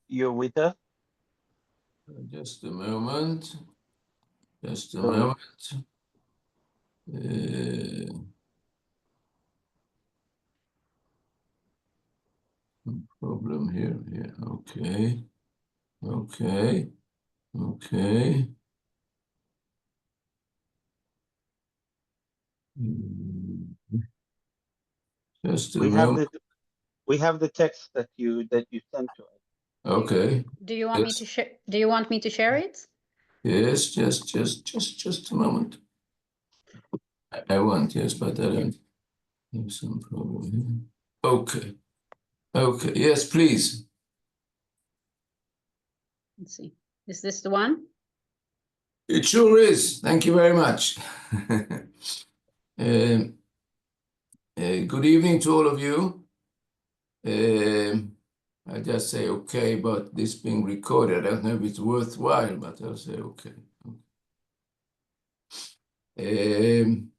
you're with us? Just a moment. Just a So moment. Uh, Problem here. Yeah. Okay. Okay. Okay. Mm, Just a we have moment. the we have the text that you sent to us. Okay. Do you want me Yes. to share? Do you want me to share it? Yes. Just a moment. I want, yes, but I don't have some problem here. Okay. Okay. Yes, please. Let's see. Is this the one? It sure is. Thank you very much. Good evening to all of you. I just say okay, but this being recorded, I don't know if it's worthwhile, but I'll say okay. Um,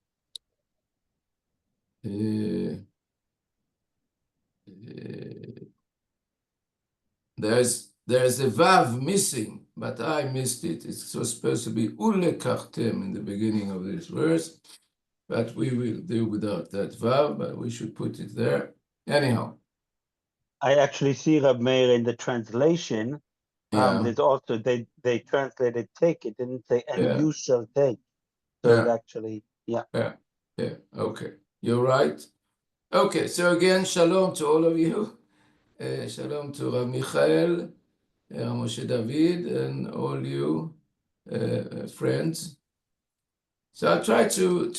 uh, uh, there's a vav missing, but I missed it. It's supposed to be ulekachtem in the beginning of this verse, but we will do without that vav, but we should put it there. Anyhow, I actually see Rab Meir in the translation. yeah, There's also they translated take. It didn't say and yeah, you shall take. So it yeah, actually, yeah. yeah, yeah, okay. You're right. Okay, so again, shalom to all of you. Shalom to Rav Michael, Moshe David, and all you friends. So I try to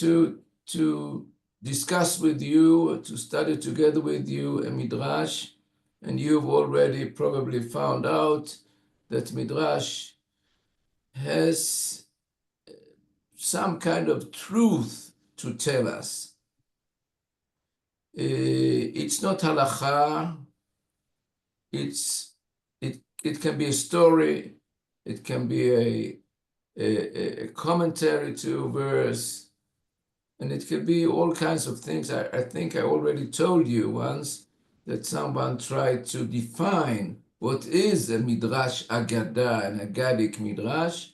discuss with you, to study together with you a Midrash, and you've already probably found out that Midrash has some kind of truth to tell us. It's not halacha, it can be a story, it can be a commentary to a verse, and it can be all kinds of things. I think I already told you once that someone tried to define what is a Midrash Agadah, an Agadic Midrash,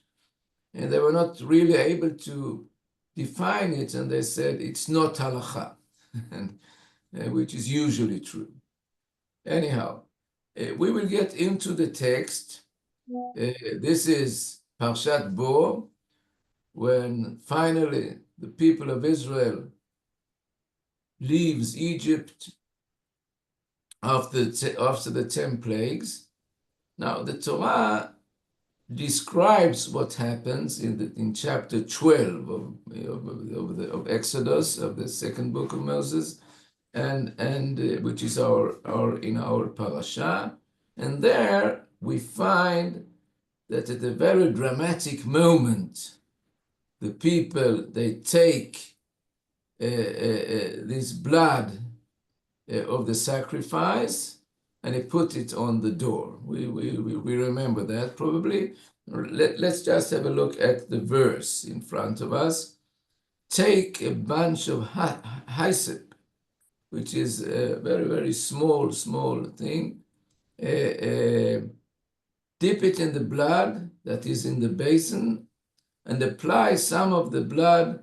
and they were not really able to define it, and they said it's not halacha, and, which is usually true. Anyhow, we will get into the text. This is Parshat Bo, when finally the people of Israel leaves Egypt after the 10 plagues. Now, the Torah describes what happens in chapter 12 of Exodus, of the second book of Moses, and which is in our parasha. And there we find that at a very dramatic moment, the people, they take this blood of the sacrifice and they put it on the door. We remember that probably. Let's just have a look at the verse in front of us. Take a bunch of hyssop, which is a very, very small thing. Dip it in the blood that is in the basin and apply some of the blood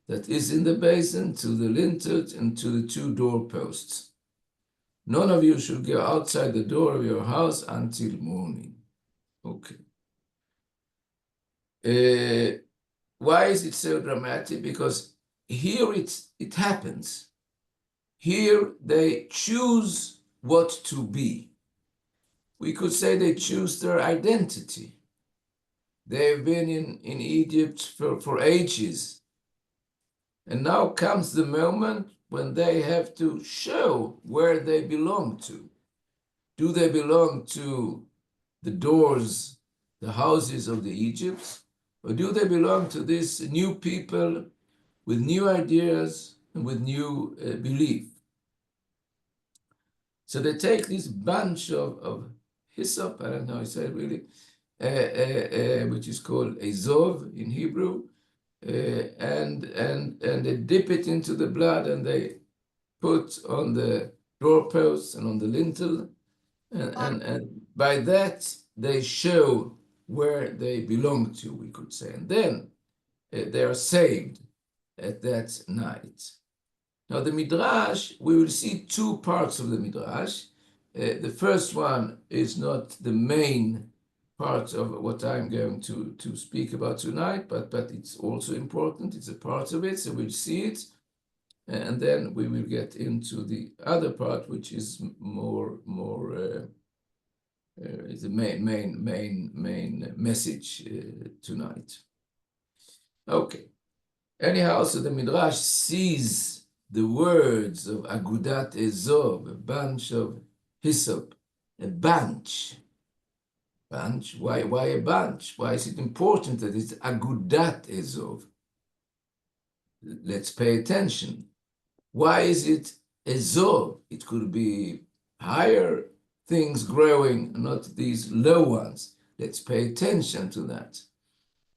that is in the basin to the lintel and to the two doorposts. None of you should go outside the door of your house until morning. Okay. Why is it so dramatic? Because here it happens. Here they choose what to be. We could say they choose their identity. They've been in Egypt for ages. And now comes the moment when they have to show where they belong to. Do they belong to the doors, the houses of the Egypts? Or do they belong to this new people with new ideas and with new belief? So they take this bunch of hyssop, I don't know how to say it really, which is called azov in Hebrew, and they dip it into the blood and they put on the doorposts and on the lintel, and by that they show where they belong to, we could say. And then they are saved at that night. Now the Midrash, we will see two parts of the Midrash. The first one is not the main part of what I'm going to speak about tonight, but it's also important. It's a part of it, so we'll see it. And then we will get into the other part, which is more is the main message tonight. Okay. Anyhow, so the Midrash sees the words of Agudat Ezov, a bunch of hyssop, a bunch. Bunch? Why a bunch? Why is it important that it's Agudat Ezov? Let's pay attention. Why is it Ezov? It could be higher things growing, not these low ones. Let's pay attention to that.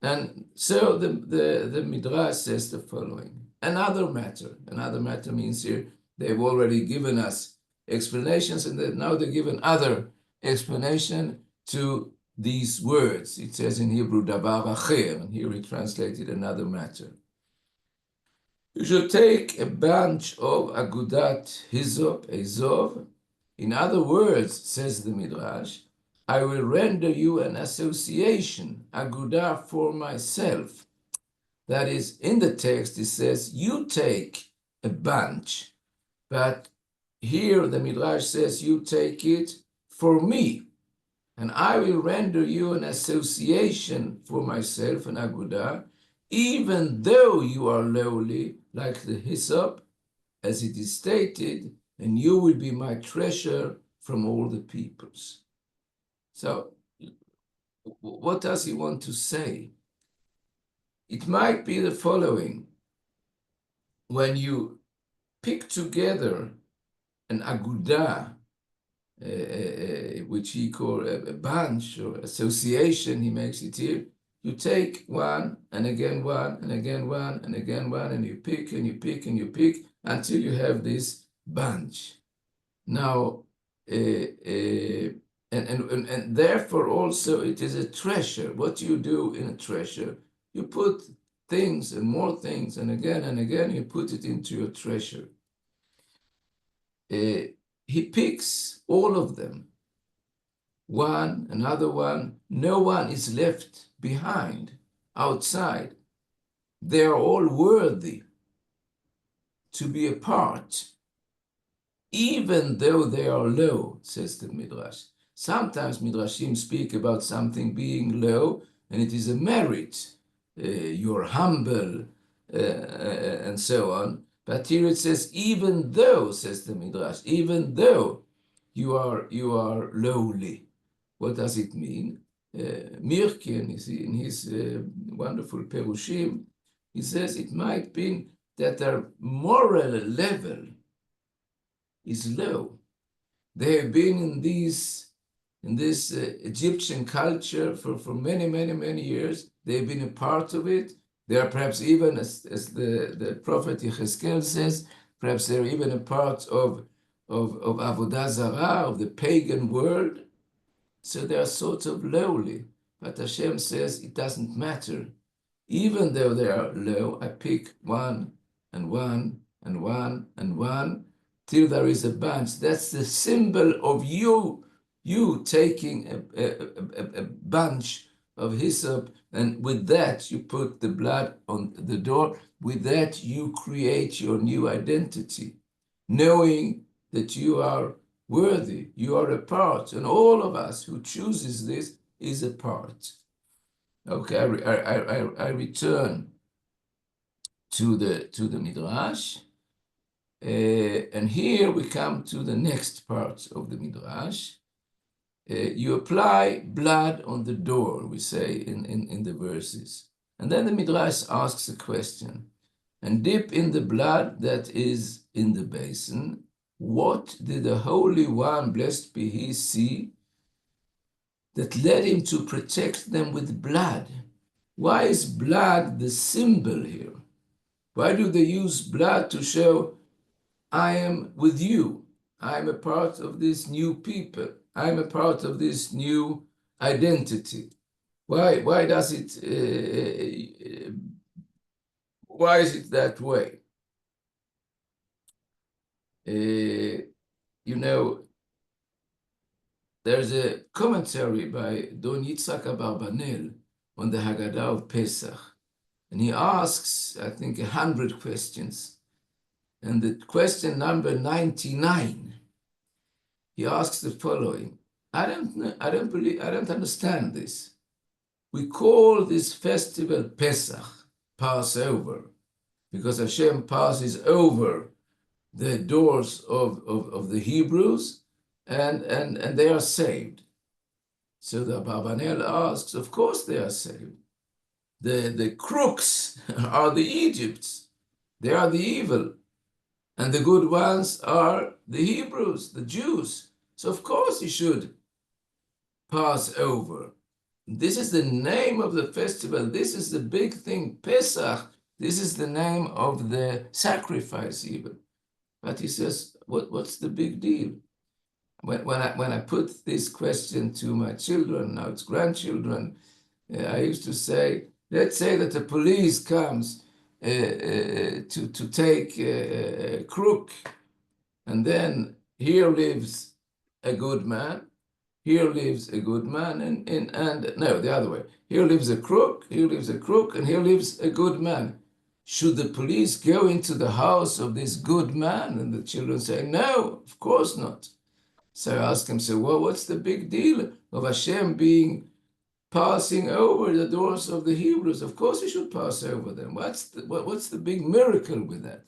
And so the Midrash says the following. Another matter means here they've already given us explanations, and now they're given other explanation to these words. It says in Hebrew, davar acher, and here he translated another matter. You should take a bunch of agudat hyssop, ezov. In other words, says the Midrash, I will render you an association, agudah, for myself. That is, in the text, it says, you take a bunch, but here the Midrash says, you take it for me, and I will render you an association for myself, an agudah, even though you are lowly, like the hyssop, as it is stated, and you will be my treasure from all the peoples. So, what does he want to say? It might be the following. When you pick together an agudah, which he calls a bunch or association, he makes it here, you take one, and again one, and again one, and again one, and you pick, and you pick, and you pick, until you have this bunch. Now, and therefore also it is a treasure. What do you do in a treasure? You put things and more things, and again, you put it into your treasure. He picks all of them. One, another one. No one is left behind, outside. They are all worthy to be a part, even though they are low, says the Midrash. Sometimes Midrashim speak about something being low, and it is a merit. You're humble, and so on. But here it says, even though, says the Midrash, even though you are lowly. What does it mean? Meir, in his wonderful Perushim, he says it might be that their moral level is low. They have been in this Egyptian culture for many years. They've been a part of it. They are perhaps even, as the prophet Yechezkel says, perhaps they're even a part of Avodah Zarah, of the pagan world. So they are sort of lowly. But Hashem says it doesn't matter. Even though they are low, I pick one and one and one and one till there is a bunch. That's the symbol of you taking a bunch of hyssop, and with that you put the blood on the door. With that you create your new identity, knowing that you are worthy, you are a part, and all of us who chooses this is a part. Okay, I return to the Midrash, and here we come to the next part of the Midrash. You apply blood on the door, we say in the verses. And then the Midrash asks a question, and dip in the blood that is in the basin. What did the Holy One, blessed be he, see that led him to protect them with blood? Why is blood the symbol here? Why do they use blood to show, I am with you, I am a part of this new people, I'm a part of this new identity. Why does it, why is it that way? You know, there's a commentary by Don Yitzhak Abarbanel on the Haggadah of Pesach, and he asks, I think, 100 questions. And the question number 99, he asks the following: I don't understand this. We call this festival Pesach, Passover, because Hashem passes over the doors of the Hebrews, and they are saved. So the Abarbanel asks, of course they are saved. The crooks are the Egypts. They are the evil. And the good ones are the Hebrews, the Jews. So of course he should pass over. This is the name of the festival. This is the big thing, Pesach. This is the name of the sacrifice even. But he says, what's the big deal? When I put this question to my children, now it's grandchildren, I used to say, let's say that the police comes to take a crook, and then here lives a good man, here lives a good man, and no, the other way. Here lives a crook, here lives a crook, and here lives a good man. Should the police go into the house of this good man? And the children say, no, of course not. So I ask him, so well, what's the big deal of Hashem passing over the doors of the Hebrews? Of course he should pass over them. What's the big miracle with that?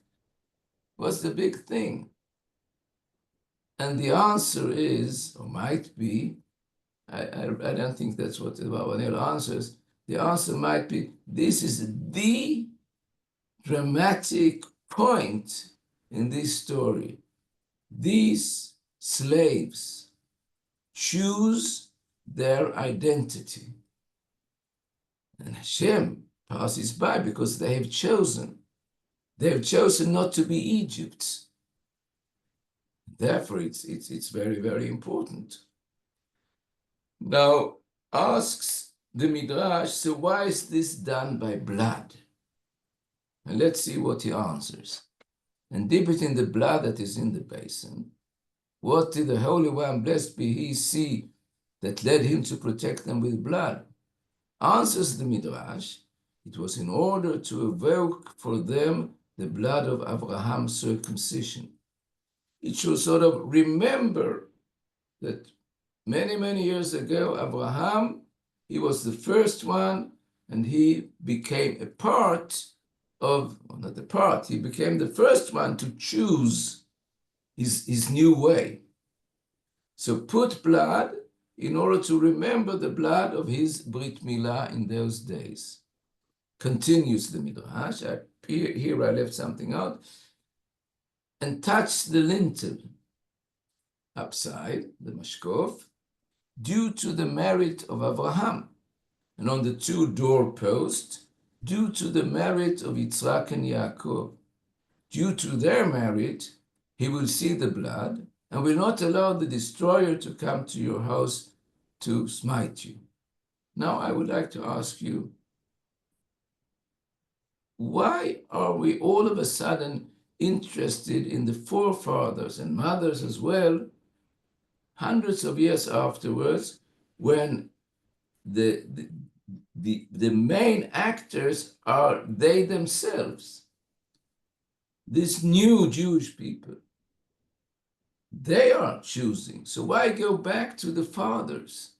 What's the big thing? And the answer is, or might be, I don't think that's what the Abarbanel answers. The answer might be, this is the dramatic point in this story. These slaves choose their identity. And Hashem passes by because they have chosen. They have chosen not to be Egypt. Therefore, it's very, very important. Now, asks the Midrash, so why is this done by blood? And let's see what he answers. And dip it in the blood that is in the basin. What did the Holy One, blessed be he, see that led him to protect them with blood? Answers the Midrash, it was in order to evoke for them the blood of Abraham's circumcision. It should sort of remember that many, many years ago, Abraham, he was the first one, and he became a part of, well, not a part, he became the first one to choose his new way. So put blood in order to remember the blood of his Brit Milah in those days. Continues the Midrash. Here I left something out. And touch the lintel upside, the mashkof, due to the merit of Abraham, and on the two doorposts, due to the merit of Yitzhak and Yaakov. Due to their merit, he will see the blood and will not allow the destroyer to come to your house to smite you. Now, I would like to ask you, why are we all of a sudden interested in the forefathers and mothers as well, hundreds of years afterwards, when the main actors are they themselves, this new Jewish people? They are choosing. So why go back to the fathers?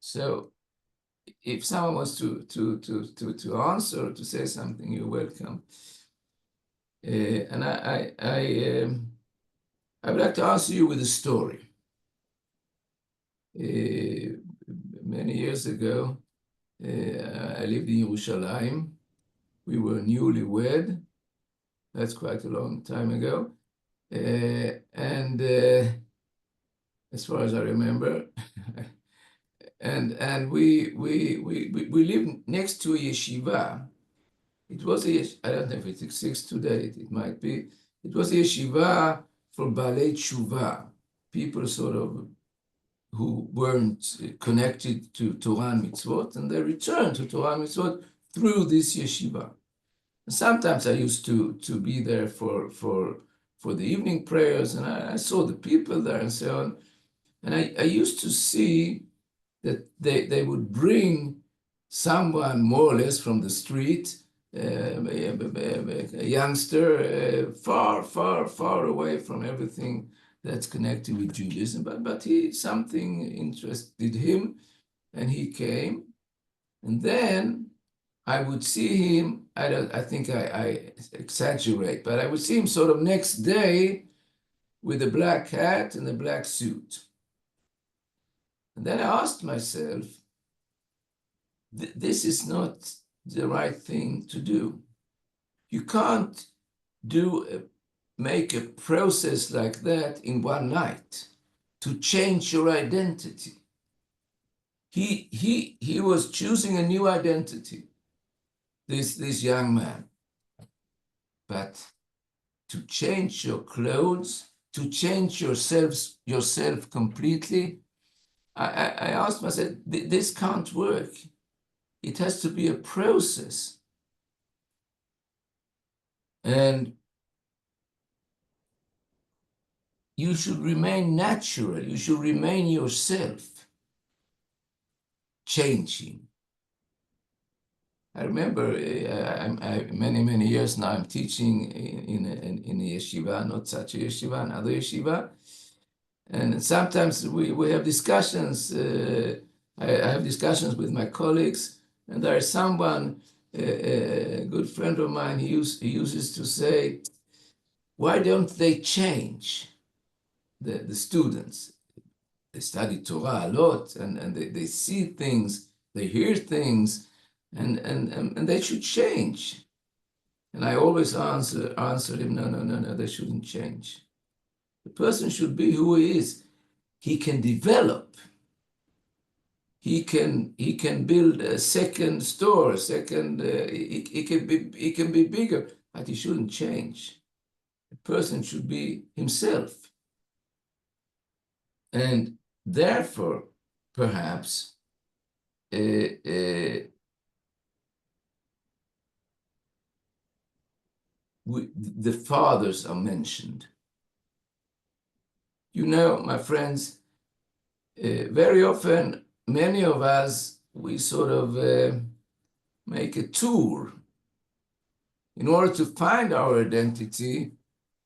So if someone wants to answer or to say something, you're welcome. And I would like to answer you with a story. Many years ago, I lived in Yerushalayim. We were newlywed. That's quite a long time ago. And as far as I remember, and we lived next to a yeshiva. It was I don't know if it exists today, it might be. It was a yeshiva for Balei Tshuva, people sort of who weren't connected to Torah and Mitzvot, and they returned to Torah and Mitzvot through this yeshiva. And sometimes I used to be there for the evening prayers, and I saw the people there and so on. And I used to see that they would bring someone more or less from the street, a youngster, far away from everything that's connected with Judaism, but something interested him, and he came. And then I would see him, I think I exaggerate, but I would see him sort of next day with a black hat and a black suit. And then I asked myself, this is not the right thing to do. You can't make a process like that in one night to change your identity. He was choosing a new identity, this young man. But to change your clothes, to change yourself completely, I asked myself, this can't work. It has to be a process. And you should remain natural. You should remain yourself, changing. I remember many years now I'm teaching in a yeshiva, not such a yeshiva, another yeshiva. And sometimes we have discussions. I have discussions with my colleagues, and there is someone, a good friend of mine, he uses to say, why don't they change, the students? They study Torah a lot, and they see things, they hear things, and they should change. And I always answer him, no, they shouldn't change. The person should be who he is. He can develop. He can build a second store, he can be bigger, but he shouldn't change. The person should be himself. And therefore, perhaps, the fathers are mentioned. You know, my friends, very often, many of us, we sort of make a tour. In order to find our identity,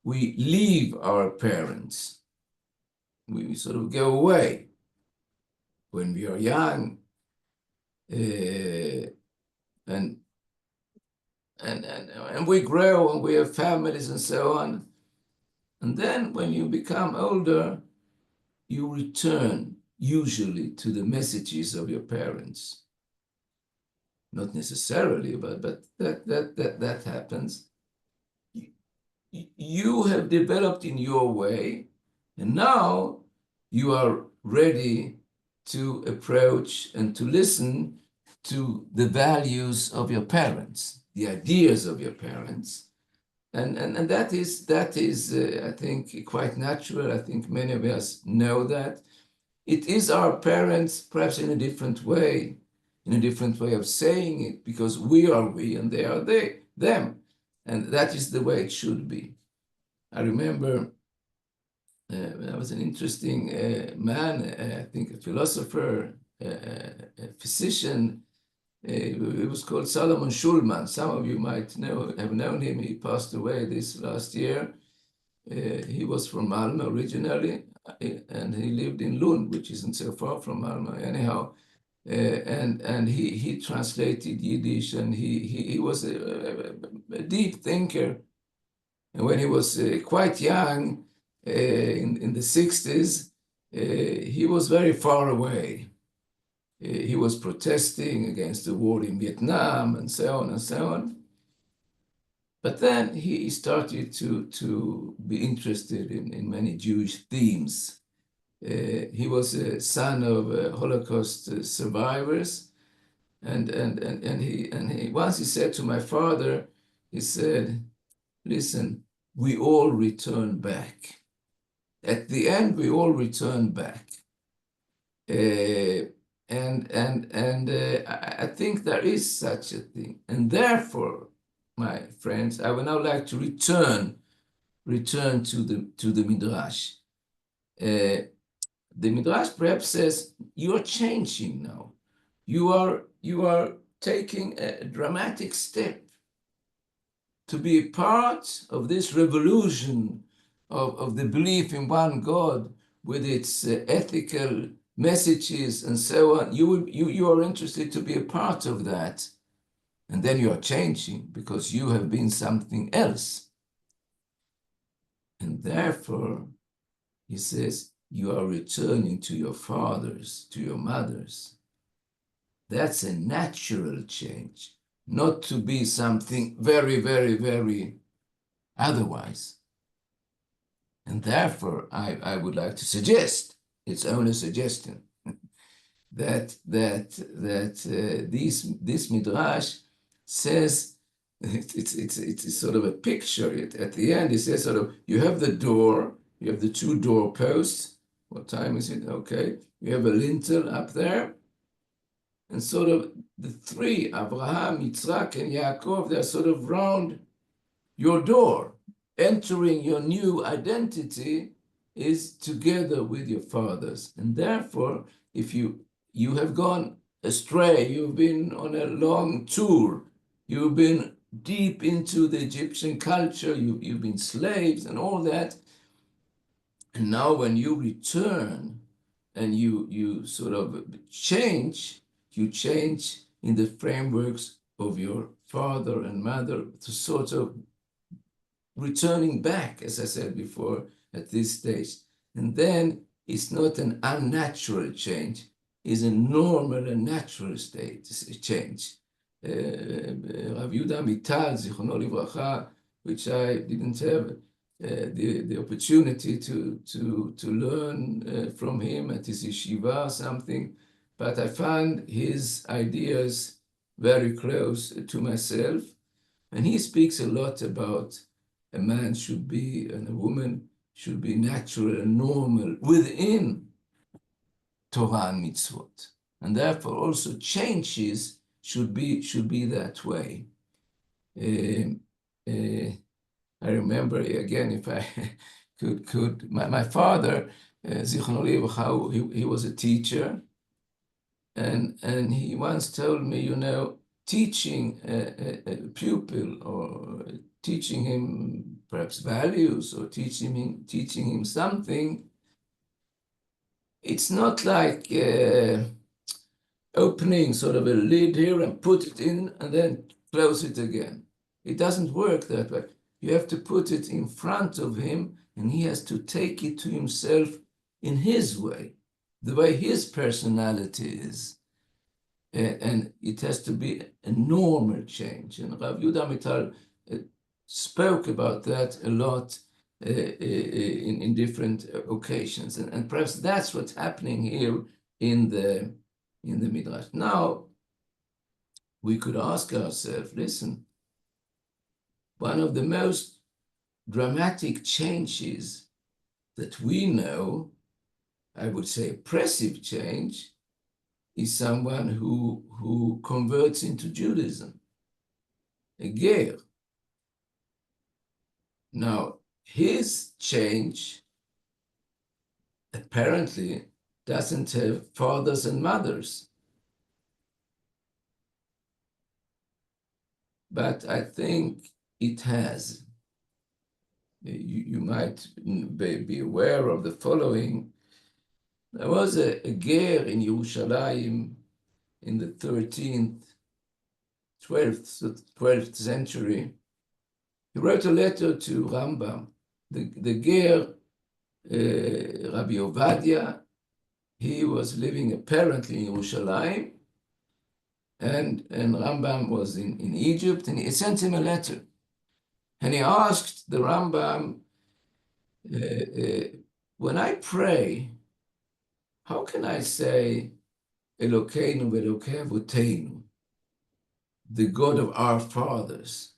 we leave our parents. We sort of go away. When we are young, and we grow and we have families and so on. And then when you become older, you return usually to the messages of your parents. Not necessarily, but that happens. You have developed in your way, and now you are ready to approach and to listen to the values of your parents, the ideas of your parents. And that is I think, quite natural. I think many of us know that. It is our parents, perhaps in a different way of saying it, because we are we and they are them. And that is the way it should be. I remember there was an interesting man, I think a philosopher, a physician. It was called Solomon Schulman. Some of you might have known him. He passed away this last year. He was from Malmö originally, and he lived in Lund, which isn't so far from Malmö anyhow. And he translated Yiddish, and he was a deep thinker. And when he was quite young, in the 60s, he was very far away. He was protesting against the war in Vietnam and so on and so on. But then he started to be interested in many Jewish themes. He was a son of Holocaust survivors, and he once he said to my father, he said, "Listen, we all return back. At the end, we all return back. I think there is such a thing. And therefore, my friends, I would now like to return to the Midrash. The Midrash perhaps says, you are changing now. You are taking a dramatic step to be a part of this revolution of the belief in one God with its ethical messages and so on. You are interested to be a part of that. And then you are changing because you have been something else. And therefore, he says, you are returning to your fathers, to your mothers. That's a natural change, not to be something very, very, very otherwise. And therefore, I would like to suggest, it's only a suggestion, that this Midrash says, it's sort of a picture. At the end, it says sort of, you have the door, you have the two door posts. What time is it? Okay. You have a lintel up there. And sort of the three, Abraham, Yitzhak, and Yaakov, they're sort of round your door. Entering your new identity is together with your fathers. And therefore, if you have gone astray, you've been on a long tour, you've been deep into the Egyptian culture, you've been slaves and all that. And now when you return and you sort of change, you change in the frameworks of your father and mother to sort of returning back, as I said before, at this stage. And then it's not an unnatural change, it's a normal and natural state change. Rav Yehuda Mital, Zichrono Livracha, which I didn't have the opportunity to learn from him at his yeshiva or something, but I found his ideas very close to myself. And he speaks a lot about a man should be, and a woman should be natural and normal within Torah and mitzvot. And therefore also changes should be that way. I remember again, if I could my father, Zichrono Livracha, he was a teacher, and he once told me, teaching a pupil or teaching him perhaps values or teaching him something, it's not like opening sort of a lid here and put it in and then close it again. It doesn't work that way. You have to put it in front of him and he has to take it to himself in his way, the way his personality is. And it has to be a normal change. And Rav Yehuda Mital spoke about that a lot in different occasions. And perhaps that's what's happening here in the Midrash. Now, we could ask ourselves, listen, one of the most dramatic changes that we know, I would say oppressive change, is someone who converts into Judaism, a ger. Now, his change apparently doesn't have fathers and mothers. But I think it has. You might be aware of the following. There was a ger in Yerushalayim in the 12th century. He wrote a letter to Rambam. The ger, Rabbi Ovadia, he was living apparently in Yerushalayim, and Rambam was in Egypt, and he sent him a letter. And he asked the Rambam, when I pray, how can I say Elokeinu v'Elokei Avotenu, the God of our fathers?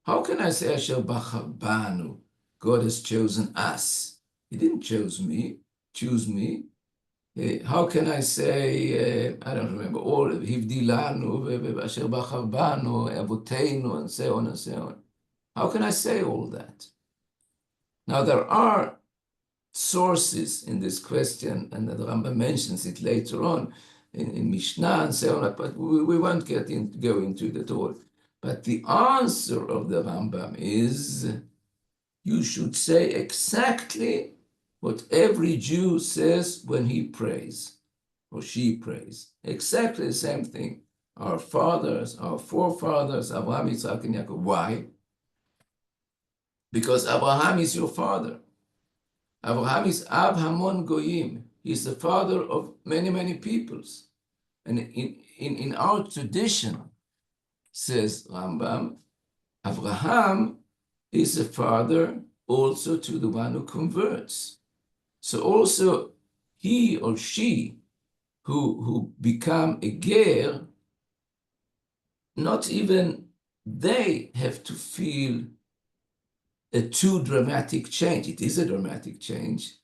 How can I say Asher Bachar Banu, God has chosen us. He didn't choose me. How can I say, I don't remember, all Hivdilanu, Asher Bachar Banu, Avotenu, and so on and so on. How can I say all that? Now, there are sources in this question, and the Rambam mentions it later on in Mishnah and so on, but we won't go into it at all. But the answer of the Rambam is, you should say exactly what every Jew says when he prays, or she prays. Exactly the same thing. Our fathers, our forefathers, Abraham, Yitzhak, and Yaakov. Why? Because Abraham is your father. Abraham is Ab Hamon Goyim. He's the father of many, many peoples. And in our tradition, says Rambam, Abraham is a father also to the one who converts. So also he or she who become a ger, not even they have to feel a too dramatic change. It is a dramatic change,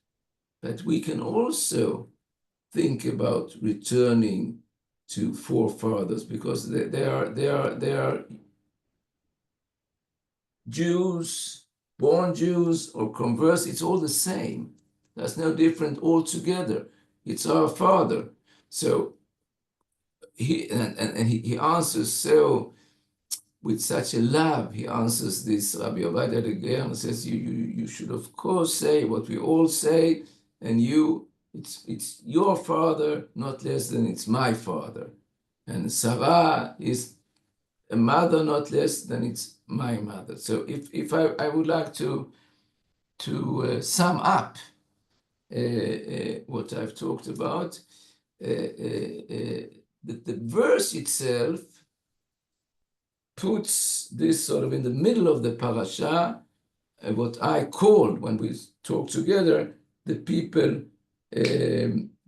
but we can also think about returning to forefathers, because they are Jews, born Jews or converts. It's all the same. That's no different altogether. It's our father. So he answers so with such a love. He answers this Rabbi Ovadia again and says, you should of course say what we all say, and it's your father, not less than it's my father. And Sarah is a mother, not less than it's my mother. So if I would like to sum up what I've talked about, the verse itself puts this sort of in the middle of the parasha, what I call, when we talk together, the people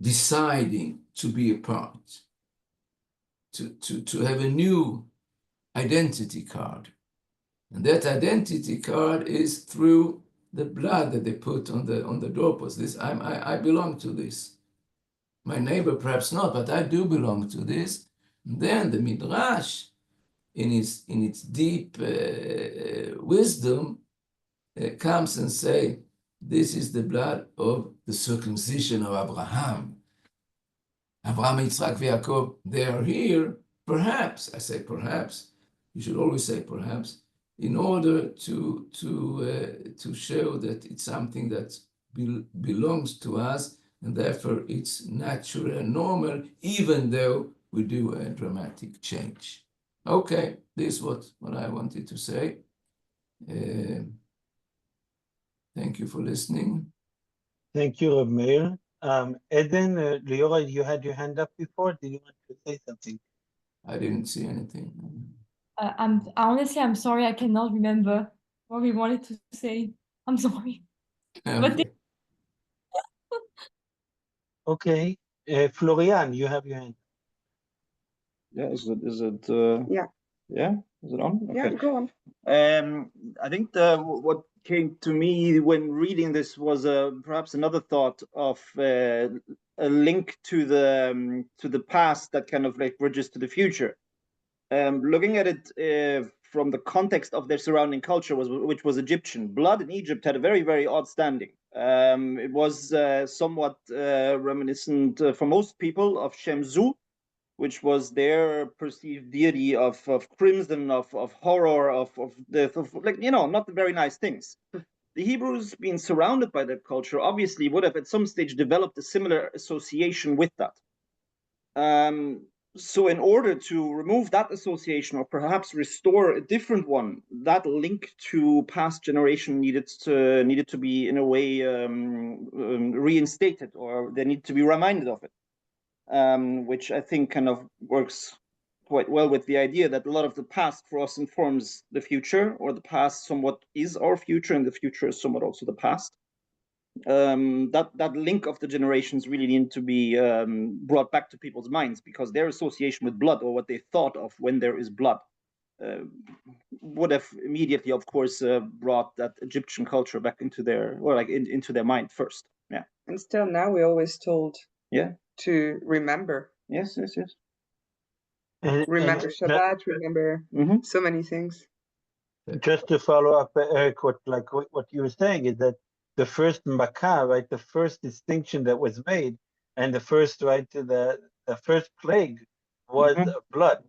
deciding to be a part, to have a new identity card. And that identity card is through the blood that they put on the doorpost. This I belong to this. My neighbor perhaps not, but I do belong to this. And then the Midrash, in its deep wisdom, comes and say, this is the blood of the circumcision of Abraham. Abraham, Yitzhak, Yaakov, they are here, perhaps, I say perhaps, you should always say perhaps, in order to show that it's something that belongs to us, and therefore it's natural and normal, even though we do a dramatic change. Okay, this is what I wanted to say. Thank you for listening. Thank you, Reb Meir. Eden, Liora, you had your hand up before. Did you want to say something? I didn't see anything. Honestly, I'm sorry, I cannot remember what we wanted to say. I'm sorry. Okay. Okay. Florian, you have your hand. Yeah, is it Yeah. yeah, is it on? Yeah, Okay. go on. I think what came to me when reading this was perhaps another thought of a link to the past that kind of like bridges to the future. Looking at it from the context of their surrounding culture, which was Egyptian. Blood in Egypt had a very, very odd standing. It was somewhat reminiscent for most people of Shemzu, which was their perceived deity of crimson, of horror, of death, of like, not the very nice things. The Hebrews, being surrounded by that culture, obviously would have at some stage developed a similar association with that. So in order to remove that association, or perhaps restore a different one, that link to past generation needed to be in a way reinstated, or they need to be reminded of it. Which I think kind of works quite well with the idea that a lot of the past for us informs the future, or the past somewhat is our future, and the future is somewhat also the past. That link of the generations really need to be brought back to people's minds, because their association with blood, or what they thought of when there is blood, would have immediately, of course, brought that Egyptian culture back into their, or like into their mind first. Yeah. And still now we're always told Yeah. to remember. Yes. And Remember Shabbat, remember Mhm. so many things. just to follow up, Eric, what you were saying is that the first Makkah, right, the first distinction that was made, and the first, right, the first plague was Mhm. blood,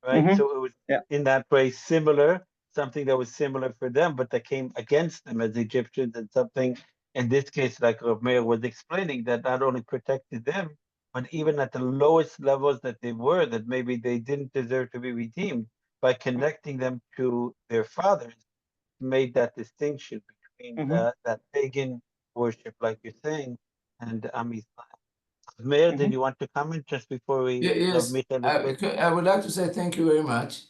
right? Mhm. So it was Yeah. in that way similar, something that was similar for them, but that came against them as Egyptians, and something in this case, like Rav Meir was explaining, that not only protected them, but even at the lowest levels that they were, that maybe they didn't deserve to be redeemed, by connecting them to their fathers, made that distinction between Mhm. that pagan worship, like you're saying, and Am Yisrael. Meir, did Mhm. you want to comment just before we have Yes, Michael? I would like to say thank you very much.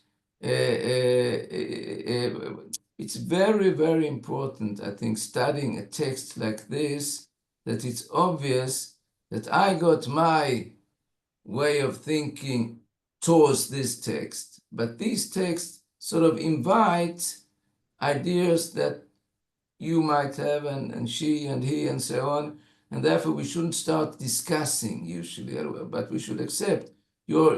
It's very, very important, I think, studying a text like this, that it's obvious that I got my way of thinking towards this text, but this text sort of invites ideas that you might have, and she and he and so on, and therefore we shouldn't start discussing usually, but we should accept your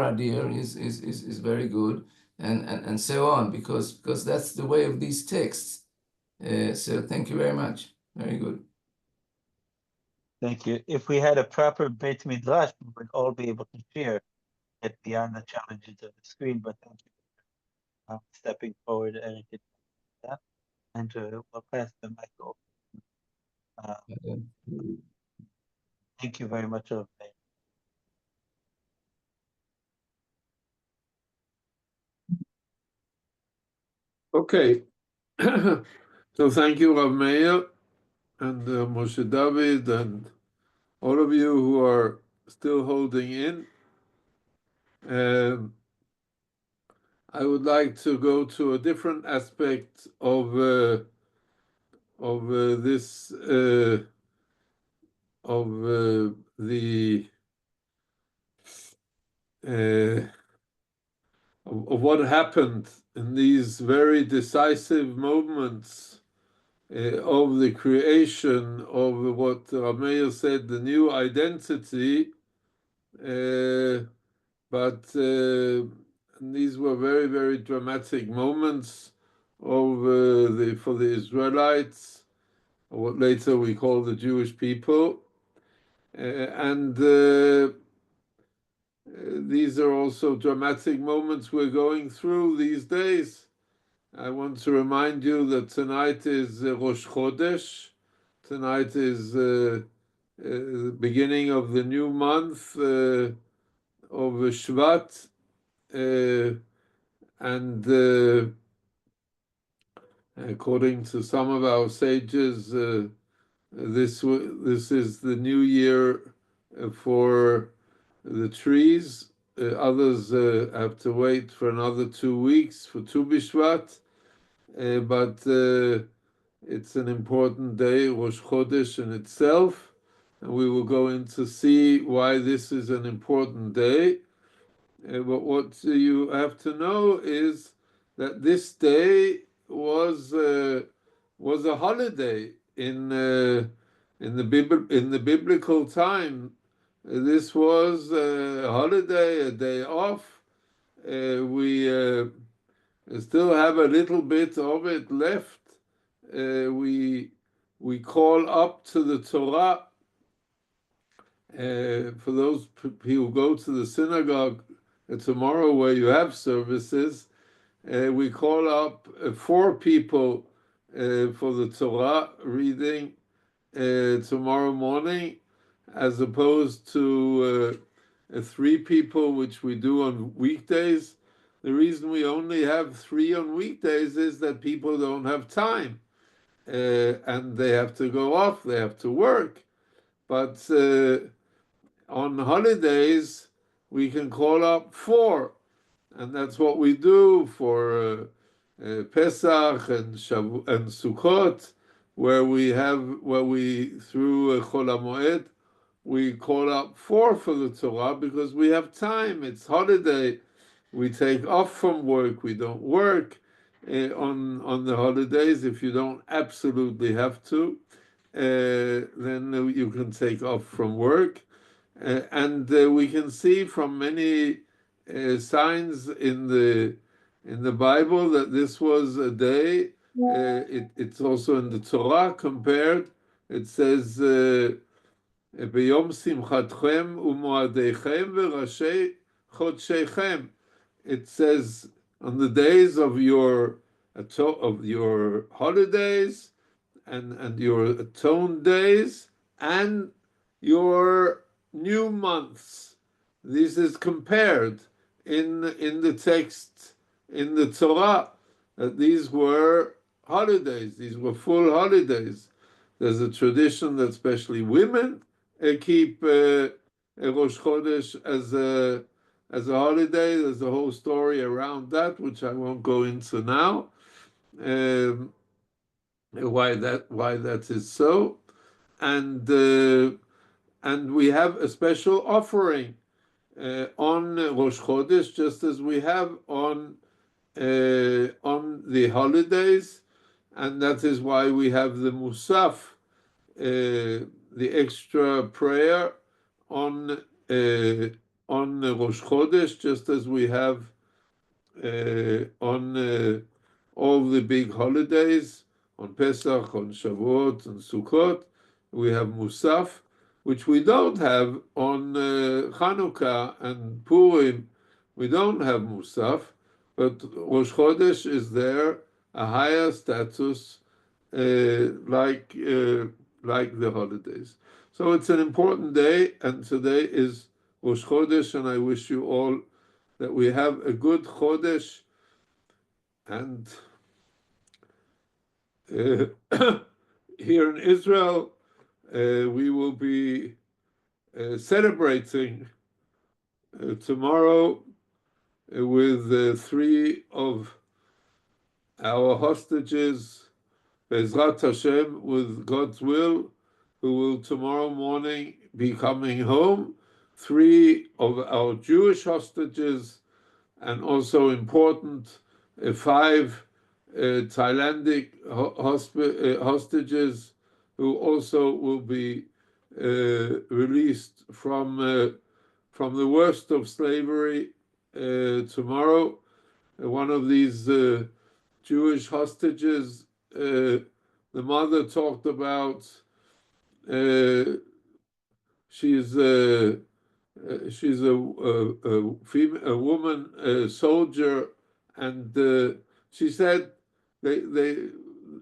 idea is very good, and so on, because that's the way of these texts. So thank you very much. Very good. Thank you. If we had a proper Beit Midrash, we would all be able to share it beyond the challenges of the screen. But thank you for stepping forward, Eric, and that. And we'll pass the mic over. Thank you very much, Rav Meir. Okay. So thank you, Rav Meir and Moshe David and all of you who are still holding in. I would like to go to a different aspect of this the of what happened in these very decisive moments of the creation of what Rameir said, the new identity, but these were very, very dramatic moments of for the Israelites, or what later we call the Jewish people, and these are also dramatic moments we're going through these days. I want to remind you that tonight is Rosh Chodesh. Tonight is the beginning of the new month of Shvat, and according to some of our sages, this is the new year for the trees. Others have to wait for another 2 weeks for Tu B'Shvat, but it's an important day, Rosh Chodesh in itself, and we will go in to see why this is an important day. But what you have to know is that this day was a holiday in the biblical time. This was a holiday, a day off. We still have a little bit of it left. We call up to the Torah. For those who go to the synagogue tomorrow where you have services, we call up 4 people for the Torah reading tomorrow morning, as opposed to 3 people, which we do on weekdays. The reason we only have 3 on weekdays is that people don't have time, and they have to go off, they have to work. But on holidays, we can call up 4, and that's what we do for Pesach and Sukkot, where we through Chol HaMoed, we call up 4 for the Torah because we have time. It's holiday, we take off from work. We don't work on the holidays. If you don't absolutely have to, then you can take off from work. And we can see from many signs in the Bible that this was a day. It's also in the Torah compared. It says, "B'yom simchatchem u'moadeichem v'rashei chodshechem." It says on the days of your holidays and your atoned days and your new months. This is compared in the text in the Torah that these were holidays. These were full holidays. There's a tradition that especially women keep Rosh Chodesh as a holiday. There's a whole story around that, which I won't go into now. Why that is so, and we have a special offering on Rosh Chodesh, just as we have on the holidays, and that is why we have the Musaf, the extra prayer on Rosh Chodesh, just as we have on all the big holidays, on Pesach, on Shavuot, and Sukkot. We have Musaf, which we don't have on Chanukah and Purim. We don't have Musaf, but Rosh Chodesh is there, a higher status, like the holidays. So it's an important day, and today is Rosh Chodesh, and I wish you all that we have a good Chodesh, and here in Israel, we will be celebrating tomorrow with 3 of our hostages, Bezrat Hashem, with God's will, who will tomorrow morning be coming home. 3 of our Jewish hostages, and also important 5 Thailandic hostages who also will be released from the worst of slavery tomorrow. One of these Jewish hostages, the mother talked about. She's a woman, a soldier, and she said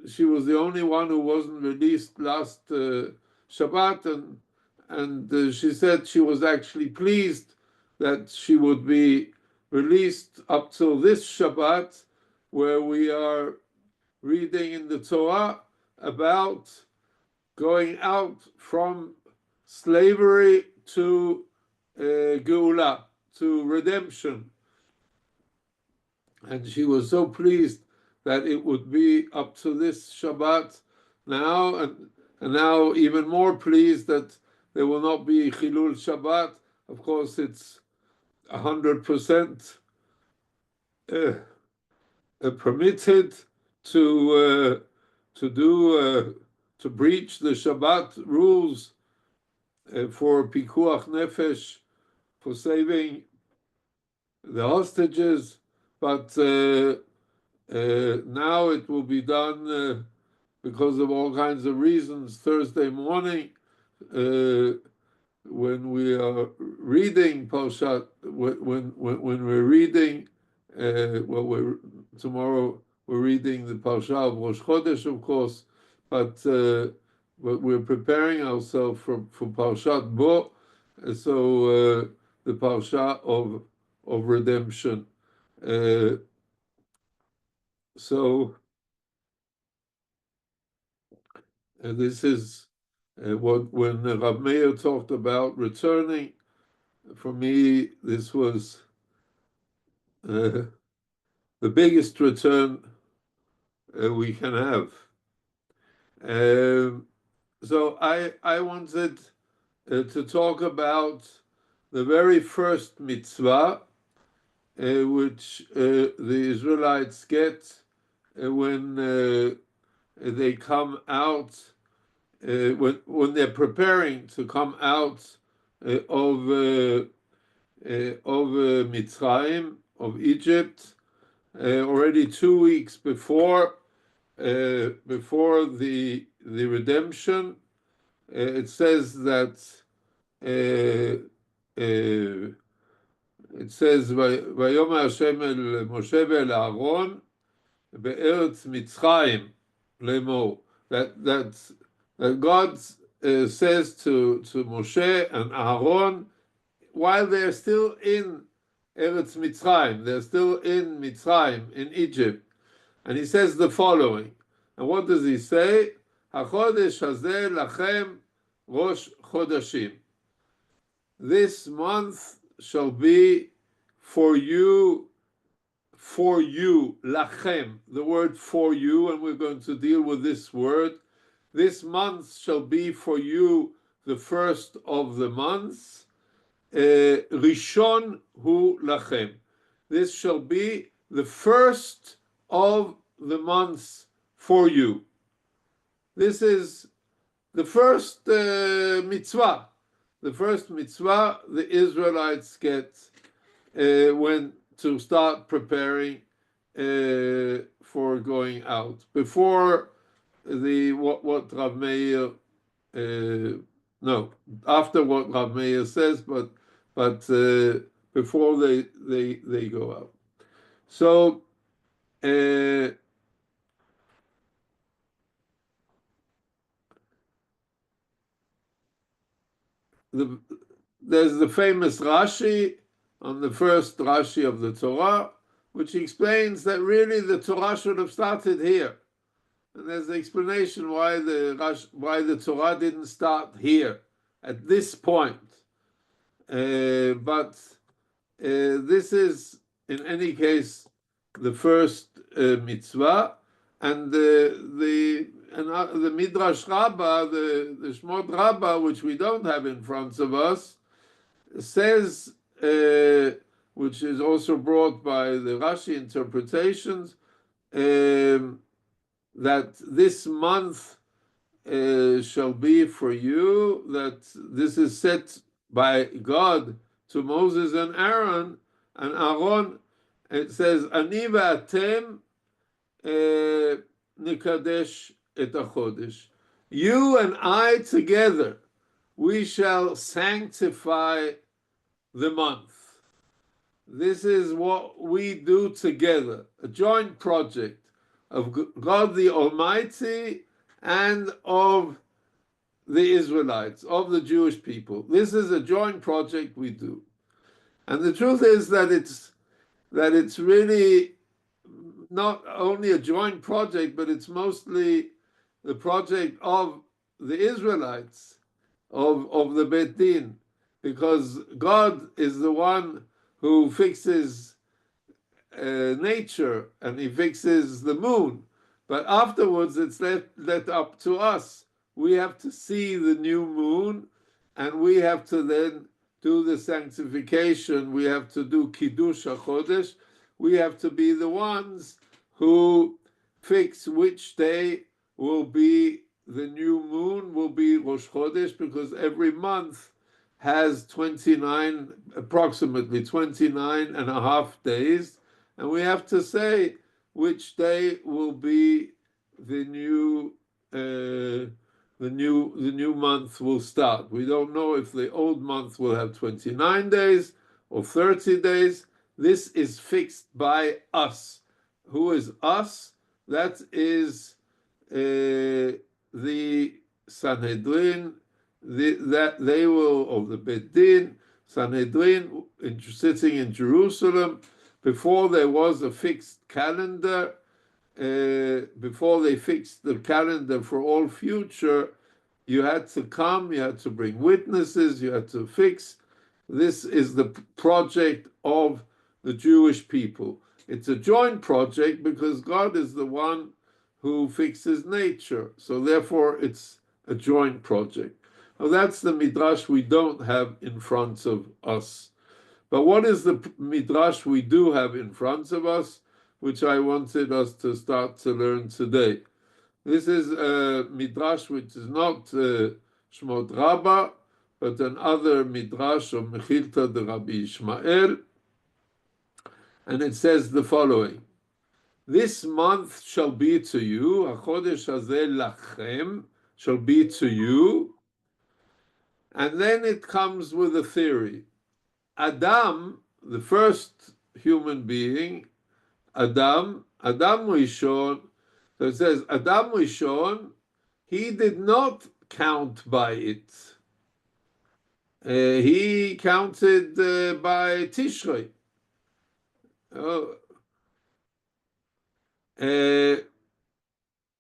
she was the only one who wasn't released last Shabbat, and she said she was actually pleased that she would be released up till this Shabbat, where we are reading in the Torah about going out from slavery to Geula, to redemption. And she was so pleased that it would be up to this Shabbat now, and now even more pleased that there will not be Chilul Shabbat. Of course, it's 100% permitted to breach the Shabbat rules for Pikuach Nefesh, for saving the hostages, but now it will be done because of all kinds of reasons. Thursday morning, when we are reading Parshat, when we're reading, tomorrow we're reading the Parsha of Rosh Chodesh, of course, but we're preparing ourselves for Parshat Bo, so the Parsha of redemption. So this is when Rav Meir talked about returning. For me, this was the biggest return we can have. So I wanted to talk about the very first mitzvah, which the Israelites get when they come out, when they're preparing to come out of Mitzrayim, of Egypt, already 2 weeks before the redemption. It says that it says, "Vayomer Hashem el Moshe ve'el Aaron be'eretz Mitzrayim lemor." That God says to Moshe and Aaron, while they're still in Eretz Mitzrayim, they're still in Mitzrayim, in Egypt, and he says the following. And what does he say? "HaChodesh hazeh lachem rosh chodashim." This month shall be for you, lachem, the word for you, and we're going to deal with this word. This month shall be for you the first of the months. Rishon hu lachem. This shall be the first of the months for you. This is the first mitzvah. The first mitzvah the Israelites get when to start preparing for going out. Before what Rav Meir, after what Rav Meir says, but before they go out. So there's the famous Rashi on the first Rashi of the Torah, which explains that really the Torah should have started here. And there's the explanation why the Torah didn't start here at this point. But this is, in any case, the first mitzvah, and the Midrash Rabbah, the Shmot Rabbah, which we don't have in front of us, says, which is also brought by the Rashi interpretations, that this month shall be for you, that this is set by God to Moses and Aaron, and Aaron, it says, Ani v'atem nikadesh et hachodesh. You and I together, we shall sanctify the month. This is what we do together, a joint project of God the Almighty and of the Israelites, of the Jewish people. This is a joint project we do. And the truth is that it's really not only a joint project, but it's mostly the project of the Israelites, of the Beit Din, because God is the one who fixes nature and he fixes the moon. But afterwards, it's left up to us. We have to see the new moon, and we have to then do the sanctification. We have to do Kiddush HaChodesh. We have to be the ones who fix which day will be the new moon, will be Rosh Chodesh, because every month has approximately 29 and a half days, and we have to say which day will be the new month will start. We don't know if the old month will have 29 days or 30 days. This is fixed by us. Who is us? That is the Sanhedrin, that they will, of the Beit Din, Sanhedrin, sitting in Jerusalem. Before there was a fixed calendar, before they fixed the calendar for all future, you had to come, you had to bring witnesses, you had to fix. This is the project of the Jewish people. It's a joint project because God is the one who fixes nature. So therefore, it's a joint project. Now that's the Midrash we don't have in front of us. But what is the Midrash we do have in front of us, which I wanted us to start to learn today? This is a Midrash which is not Shmot Rabbah, but another Midrash of Mechilta de Rabbi Ishmael, and it says the following: this month shall be to you, HaChodesh Hazeh Lachem, shall be to you, and then it comes with a theory. Adam, the first human being, Adam Rishon, so it says, Adam Rishon, he did not count by it. He counted by Tishrei.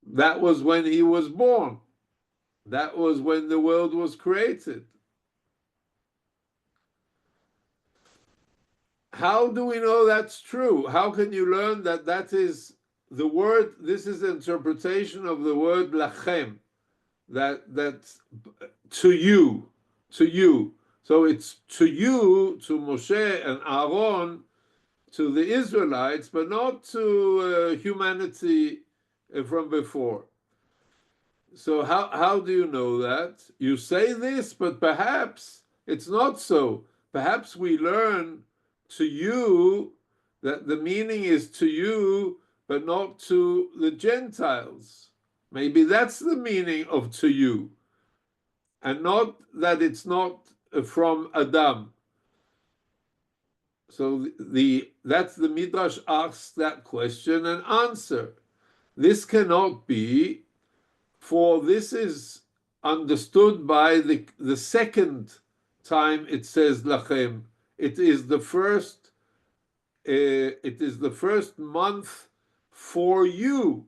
That was when he was born. That was when the world was created. How do we know that's true? How can you learn that that is the word? This is the interpretation of the word lachem, that's to you, to you. So it's to you, to Moshe and Aaron, to the Israelites, but not to humanity from before. So how do you know that? You say this, but perhaps it's not so. Perhaps we learn to you that the meaning is to you, but not to the Gentiles. Maybe that's the meaning of to you, and not that it's not from Adam. So that's the Midrash asks that question and answer. This cannot be, for this is understood by the second time it says lachem. It is the first month for you.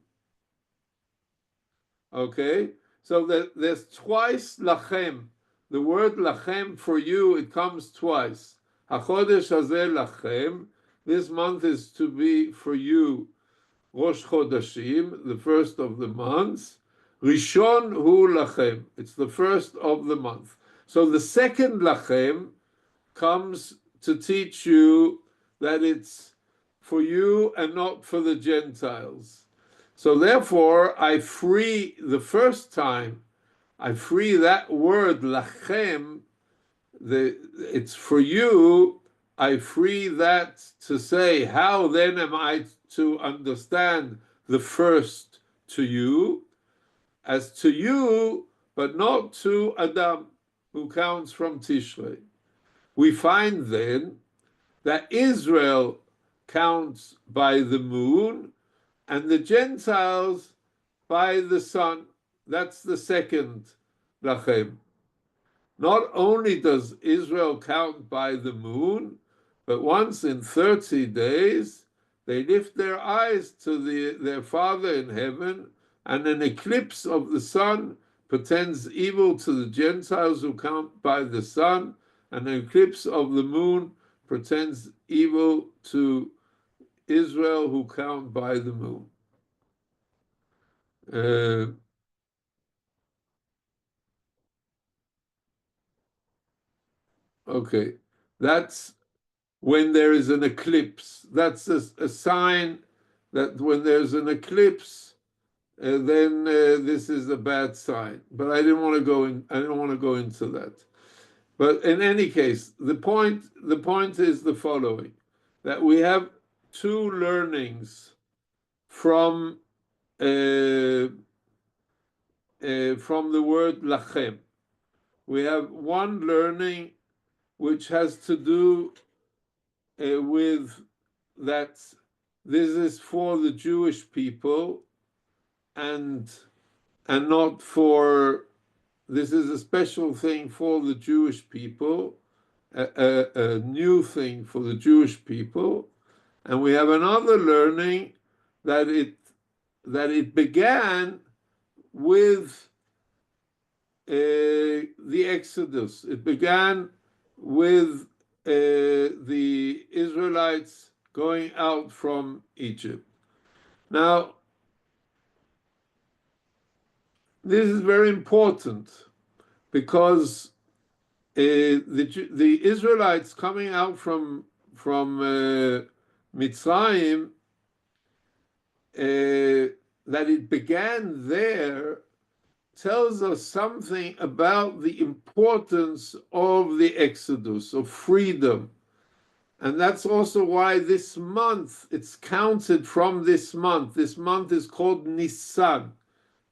Okay, so there's twice lachem. The word lachem for you, it comes twice. HaChodesh hazeh lachem. This month is to be for you. Rosh Chodashim, the first of the months. Rishon hu lachem. It's the first of the month. So the second lachem comes to teach you that it's for you and not for the Gentiles. So therefore, I free the first time, I free that word lachem, it's for you, I free that to say, how then am I to understand the first to you, as to you, but not to Adam, who counts from Tishrei. We find then that Israel counts by the moon, and the Gentiles by the sun. That's the second lachem. Not only does Israel count by the moon, but once in 30 days, they lift their eyes to their Father in heaven, and an eclipse of the sun portends evil to the Gentiles who count by the sun, and an eclipse of the moon portends evil to Israel who count by the moon. Okay, that's when there is an eclipse. That's a sign that when there's an eclipse, then this is a bad sign. But I didn't want to go in. I don't want to go into that. But in any case, the point is the following: that we have two learnings from the word lachem. We have one learning which has to do with that this is for the Jewish people, and not for, this is a special thing for the Jewish people, a new thing for the Jewish people. And we have another learning that it began with the Exodus. It began with the Israelites going out from Egypt. Now, this is very important because the Israelites coming out from Mitzrayim, that it began there, tells us something about the importance of the Exodus, of freedom. And that's also why this month, it's counted from this month. This month is called Nisan.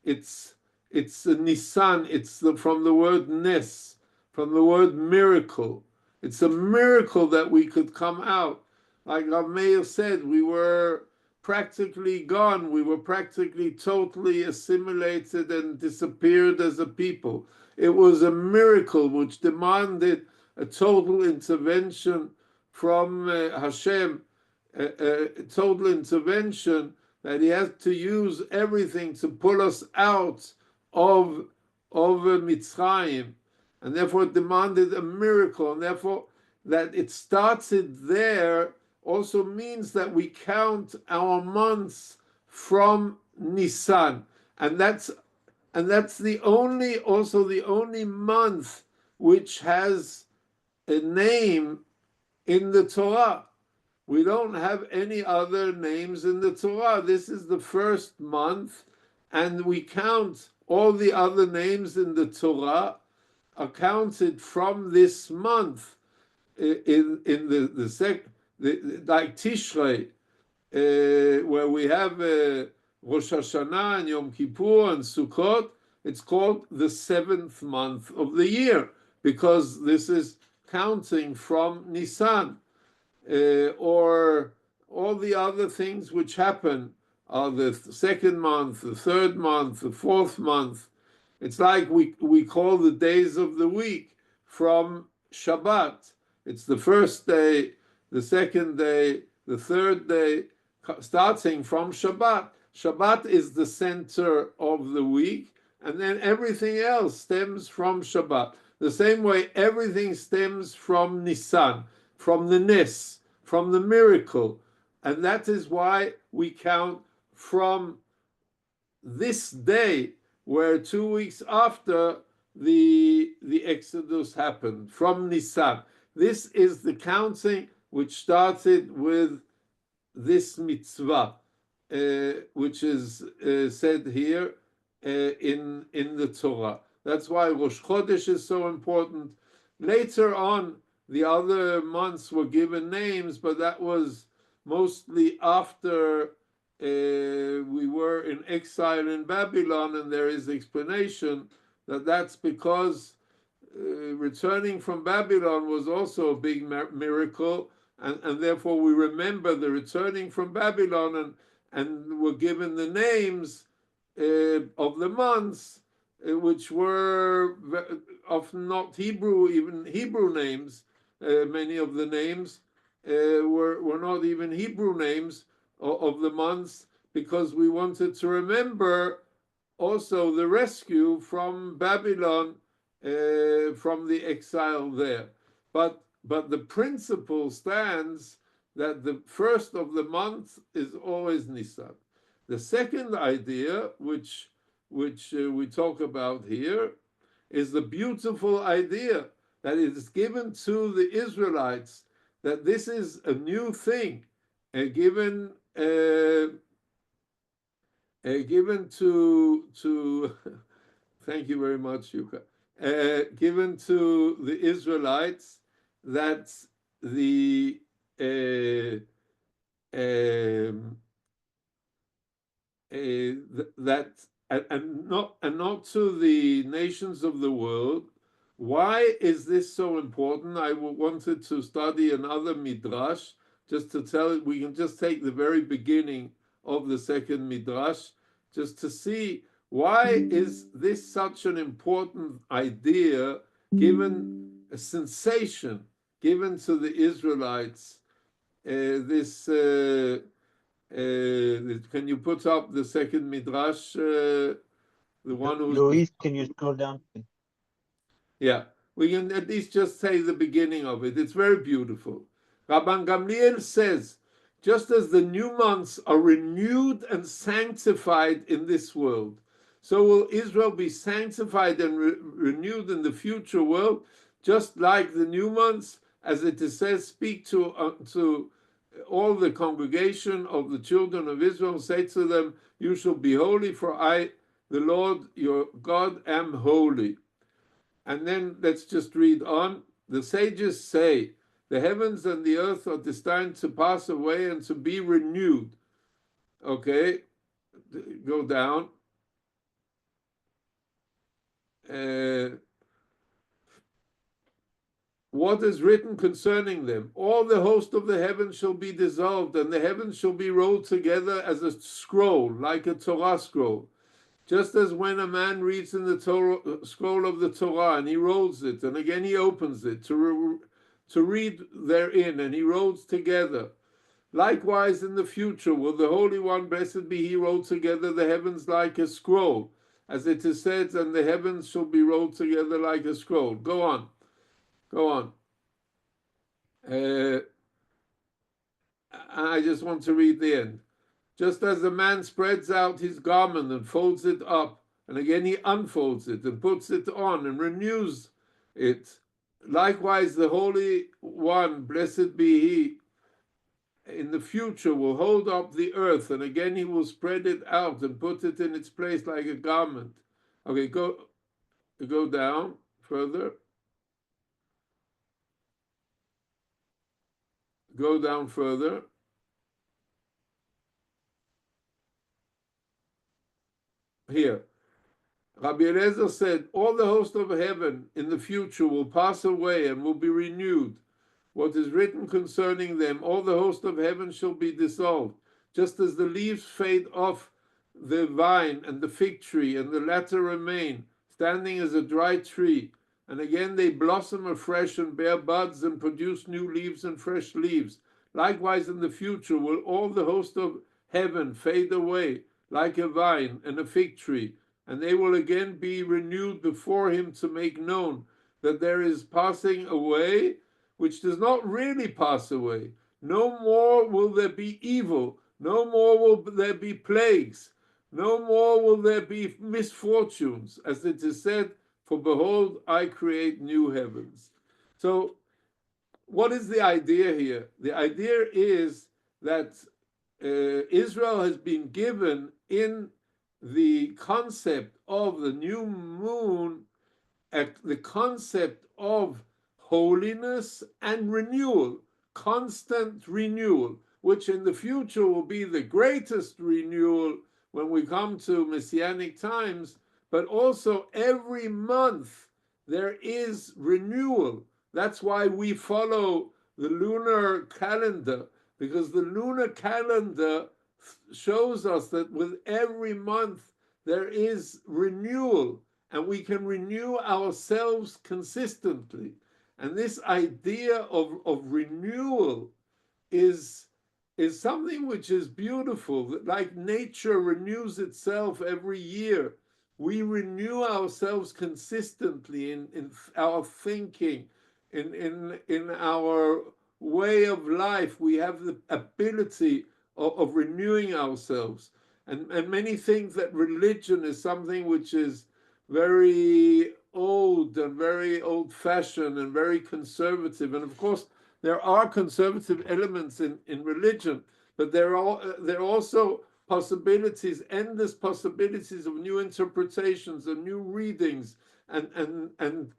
It's a Nisan, it's from the word Nes, from the word miracle. It's a miracle that we could come out. Like Rav Meir said, we were practically gone. We were practically totally assimilated and disappeared as a people. It was a miracle which demanded a total intervention from Hashem, a total intervention that he had to use everything to pull us out of Mitzrayim. And therefore it demanded a miracle. And therefore that it started there also means that we count our months from Nisan. And that's the only month which has a name in the Torah. We don't have any other names in the Torah. This is the first month, and we count all the other names in the Torah are counted from this month. In the second, like Tishrei, where we have Rosh Hashanah and Yom Kippur and Sukkot, it's called the seventh month of the year because this is counting from Nisan. Or all the other things which happen are the second month, the third month, the fourth month. It's like we call the days of the week from Shabbat. It's the first day, the second day, the third day, starting from Shabbat. Shabbat is the center of the week, and then everything else stems from Shabbat. The same way everything stems from Nisan, from the Nes, from the miracle. And that is why we count from this day, where 2 weeks after the Exodus happened, from Nisan. This is the counting which started with this mitzvah, which is said here in the Torah. That's why Rosh Chodesh is so important. Later on, the other months were given names, but that was mostly after we were in exile in Babylon, and there is explanation that that's because returning from Babylon was also a big miracle, and therefore we remember the returning from Babylon and were given the names of the months, which were often not Hebrew, even Hebrew names. Many of the names were not even Hebrew names of the months, because we wanted to remember also the rescue from Babylon, from the exile there. But the principle stands that the first of the month is always Nisan. The second idea, which we talk about here, is the beautiful idea that it is given to the Israelites, that this is a new thing, given to thank you very much, Yuka, given to the Israelites, that the that and not to the nations of the world. Why is this so important? I wanted to study another Midrash, just to tell it. We can just take the very beginning of the second Midrash, just to see why is this such an important idea, given a sensation given to the Israelites. Can you put up the second Midrash? The one who's... Luis, can you scroll down? Yeah, we can at least just say the beginning of it. It's very beautiful. Rabban Gamliel says, just as the new months are renewed and sanctified in this world, so will Israel be sanctified and renewed in the future world, just like the new months, as it is said, speak to all the congregation of the children of Israel, say to them, you shall be holy, for I, the Lord your God, am holy. And then let's just read on. The sages say, the heavens and the earth are destined to pass away and to be renewed. Okay, go down. What is written concerning them? All the host of the heavens shall be dissolved, and the heavens shall be rolled together as a scroll, like a Torah scroll. Just as when a man reads in the Torah, scroll of the Torah, and he rolls it, and again he opens it to read therein, and he rolls together. Likewise, in the future, will the Holy One, blessed be he, roll together the heavens like a scroll, as it is said, and the heavens shall be rolled together like a scroll. Go on. Go on. I just want to read the end. Just as a man spreads out his garment and folds it up, and again he unfolds it and puts it on and renews it. Likewise, the Holy One, blessed be he, in the future will hold up the earth, and again he will spread it out and put it in its place like a garment. Okay, go down further. Go down further. Here. Rabbi Eliezer said, all the host of heaven in the future will pass away and will be renewed. What is written concerning them, all the host of heaven shall be dissolved, just as the leaves fade off the vine and the fig tree, and the latter remain, standing as a dry tree. And again they blossom afresh and bear buds and produce new leaves and fresh leaves. Likewise in the future will all the host of heaven fade away, like a vine and a fig tree, and they will again be renewed before him to make known that there is passing away, which does not really pass away. No more will there be evil, no more will there be plagues, no more will there be misfortunes, as it is said, for behold, I create new heavens. So what is the idea here? The idea is that Israel has been given in the concept of the new moon, the concept of holiness and renewal, constant renewal, which in the future will be the greatest renewal when we come to Messianic times, but also every month there is renewal. That's why we follow the lunar calendar, because the lunar calendar shows us that with every month there is renewal, and we can renew ourselves consistently. And this idea of renewal is something which is beautiful. Like nature renews itself every year, we renew ourselves consistently in our thinking, in our way of life. We have the ability of renewing ourselves. And many think that religion is something which is very old and very old-fashioned and very conservative. And of course, there are conservative elements in religion, but there are also possibilities, endless possibilities of new interpretations and new readings and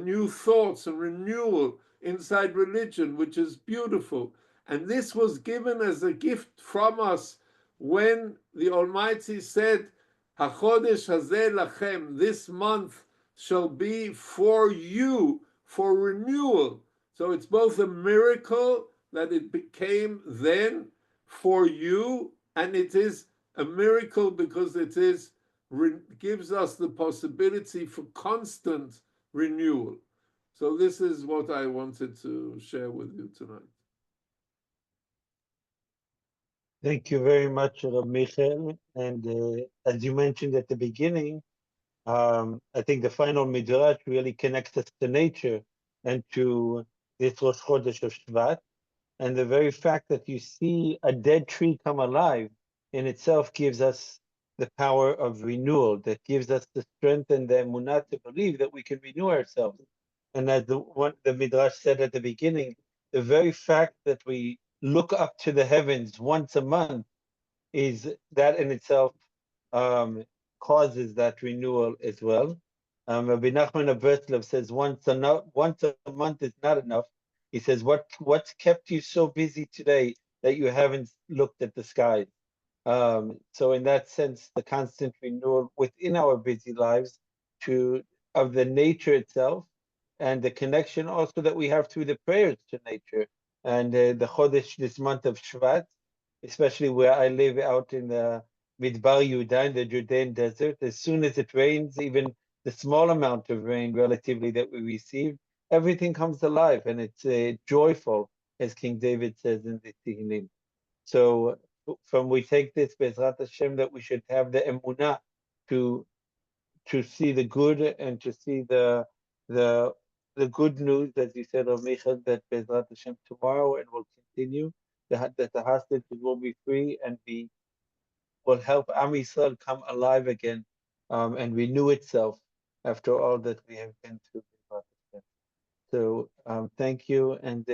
new thoughts and renewal inside religion, which is beautiful. And this was given as a gift from us when the Almighty said, HaChodesh hazeh lachem, this month shall be for you, for renewal. So it's both a miracle that it became then for you, and it is a miracle because it gives us the possibility for constant renewal. So this is what I wanted to share with you tonight. Thank you very much, Rab Michael. And as you mentioned at the beginning, I think the final Midrash really connects us to nature and to this Rosh Chodesh of Shvat. And the very fact that you see a dead tree come alive in itself gives us the power of renewal, that gives us the strength and the emunah to believe that we can renew ourselves. And as the Midrash said at the beginning, the very fact that we look up to the heavens once a month is that in itself causes that renewal as well. Rabbi Nachman of Breslov says once a month is not enough. He says, what's kept you so busy today that you haven't looked at the skies? So in that sense, the constant renewal within our busy lives of the nature itself, and the connection also that we have through the prayers to nature. And the Chodesh, this month of Shvat, especially where I live out in the Midbar Yehuda, in the Judean desert, as soon as it rains, even the small amount of rain relatively that we receive, everything comes alive and it's joyful, as King David says in the Tehillim. So from we take this Bezrat Hashem that we should have the emunah to see the good and to see the good news, as you said, of Michal, that Bezrat Hashem tomorrow and will continue, that the hostages will be free and will help Am Yisrael come alive again and renew itself after all that we have been through. Bezrat Hashem. So thank you, and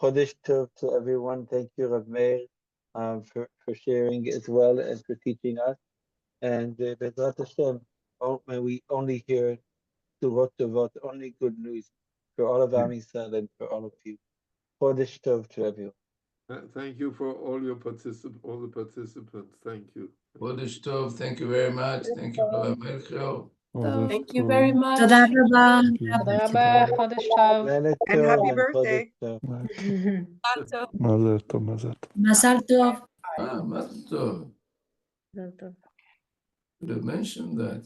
Chodesh Tov to everyone. Thank you, Rav Meir, for sharing as well and for teaching us. And Bezrat Hashem, may we only hear Surot Tovot, only good news for all of Am Yisrael and for all of you. Chodesh Tov to everyone. Thank you for all the participants. Thank you. Chodesh Tov, thank you very much. Thank you, Rabbi Melchior. Thank you very much. תודה רבה, חודש טוב. Leila And Tov happy and birthday. Chodesh Tov. מזל טוב, מזל טוב. מזל טוב. Mazel tov. Could have mentioned that.